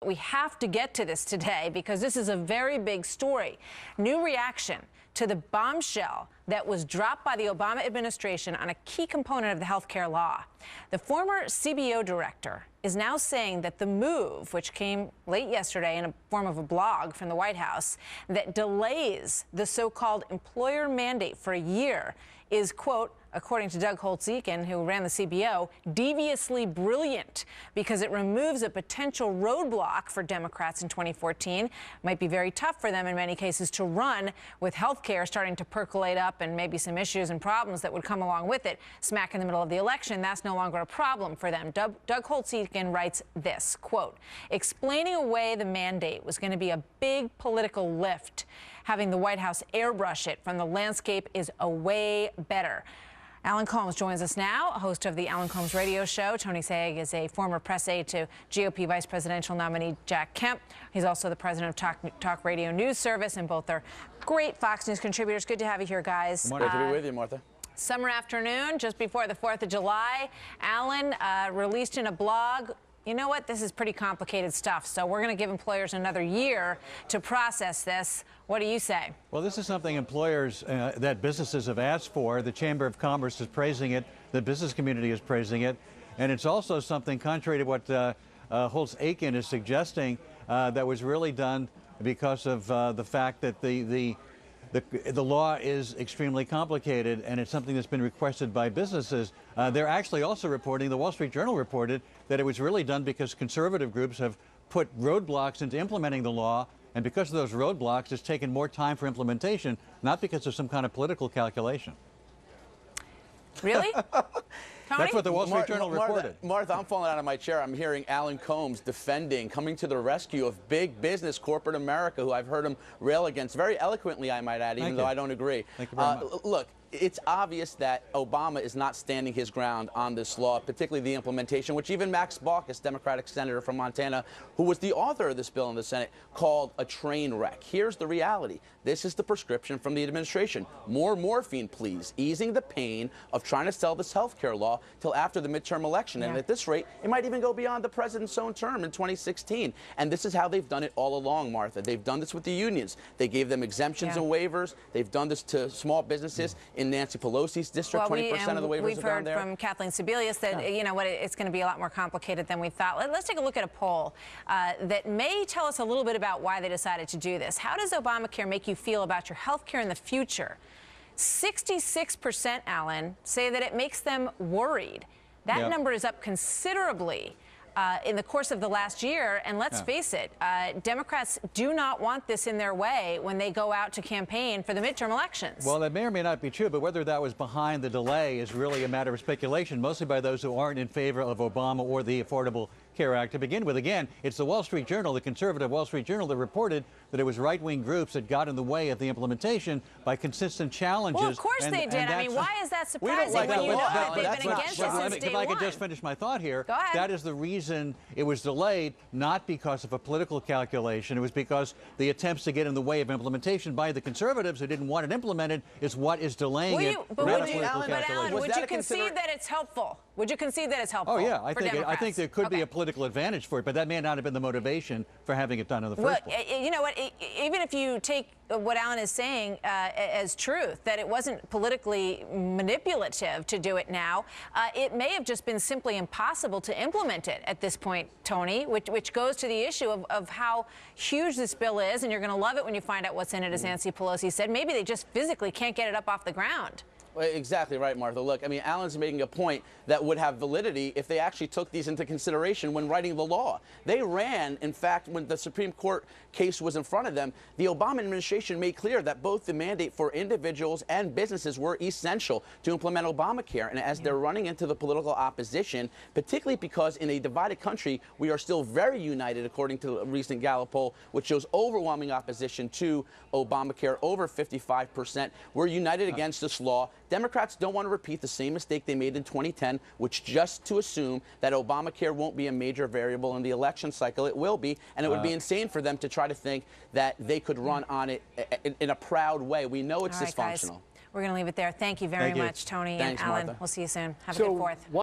We have to get to this today because this is a very big story. New reaction to the bombshell that was dropped by the Obama administration on a key component of the health care law. The former CBO director is now saying that the move, which came late yesterday in a form of a blog from the White House, that delays the so-called employer mandate for a year is, quote, according to Doug Holtz-Eakin, who ran the CBO, deviously brilliant because it removes a potential roadblock for Democrats in 2014. Might be very tough for them in many cases to run with health care starting to percolate up and maybe some issues and problems that would come along with it smack in the middle of the election. That's no longer a problem for them. Doug Holtz-Eakin writes this, quote, explaining away the mandate was going to be a big political lift. Having the White House airbrush it from the landscape is a way better. Alan Colmes joins us now, host of the Alan Colmes Radio Show. Tony Saig is a former press aide to GOP vice presidential nominee Jack Kemp. He's also the president of Talk Radio News Service, and both are great Fox News contributors. Good to have you here, guys. Great to be with you, Martha. Summer afternoon, just before the 4th of July. Alan released in a blog, you know what, this is pretty complicated stuff, so we're going to give employers another year to process this. What do you say? Well, this is something employers that businesses have asked for. The Chamber of Commerce is praising it. The business community is praising it. And it's also something contrary to what Holtz-Eakin is suggesting that was really done because of the fact that the law is extremely complicated, and it's something that's been requested by businesses. They're actually also reporting, the Wall Street Journal reported, that it was really done because conservative groups have put roadblocks into implementing the law, and because of those roadblocks, it's taken more time for implementation, not because of some kind of political calculation. Really? Tony? That's what the Wall Street Journal reported. Martha, I'm falling out of my chair. I'm hearing Alan Colmes defending, coming to the rescue of big business, corporate America, who I've heard him rail against very eloquently, I might add, even though I don't agree. Thank you very much. Look, it's obvious that Obama is not standing his ground on this law, particularly the implementation, which even Max Baucus, Democratic senator from Montana, who was the author of this bill in the Senate, called a train wreck. Here's the reality. This is the prescription from the administration. More morphine, please. Easing the pain of trying to sell this health care law till after the midterm election. Yeah. And at this rate, it might even go beyond the president's own term in 2016. And this is how they've done it all along, Martha. They've done this with the unions. They gave them exemptions and waivers. They've done this to small businesses in Nancy Pelosi's district. 20% of the waivers have gone there. We've heard from Kathleen Sebelius that, you know what, it's going to be a lot more complicated than we thought. Let's take a look at a poll that may tell us a little bit about why they decided to do this. How does Obamacare make you feel about your health care in the future? 66%, Alan, say that it makes them worried. That number is up considerably in the course of the last year. And let's face it, Democrats do not want this in their way when they go out to campaign for the midterm elections. Well, that may or may not be true, but whether that was behind the delay is really a matter of speculation, mostly by those who aren't in favor of Obama or the Affordable Care Act to begin with. Again, it's the Wall Street Journal, the conservative Wall Street Journal, that reported that it was right-wing groups that got in the way of the implementation by consistent challenges. Well, of course they did. I mean, why is that surprising when you know that they've been against it since day one? If I could just finish my thought here. Go ahead. That is the reason it was delayed, not because of a political calculation. It was because the attempts to get in the way of implementation by the conservatives who didn't want it implemented is what is delaying it. But Alan, would you concede that it's helpful? Would you concede that it's helpful? Oh, yeah. I think there could be a political advantage for it, but that may not have been the motivation for having it done in the first place. You know what? Even if you take what Alan is saying as truth, that it wasn't politically manipulative to do it now, it may have just been simply impossible to implement it at this point, Tony, which goes to the issue of how huge this bill is, and you're going to love it when you find out what's in it, as Nancy Pelosi said. Maybe they just physically can't get it up off the ground. Well, exactly right, Martha. Look, I mean, Alan's making a point that would have validity if they actually took these into consideration when writing the law. They ran, in fact, when the Supreme Court case was in front of them, the Obama administration made clear that both the mandate for individuals and businesses were essential to implement Obamacare. And as they're running into the political opposition, particularly because in a divided country, we are still very united, according to a recent Gallup poll, which shows overwhelming opposition to Obamacare, over 55%. We're united against this law. Democrats don't want to repeat the same mistake they made in 2010, which just to assume that Obamacare won't be a major variable in the election cycle. It will be, and it would be insane for them to try to think that they could run on it in a proud way. We know it's dysfunctional. Guys, we're going to leave it there. Thank you very much, Tony and Alan. Martha. We'll see you soon. Have a good 4th.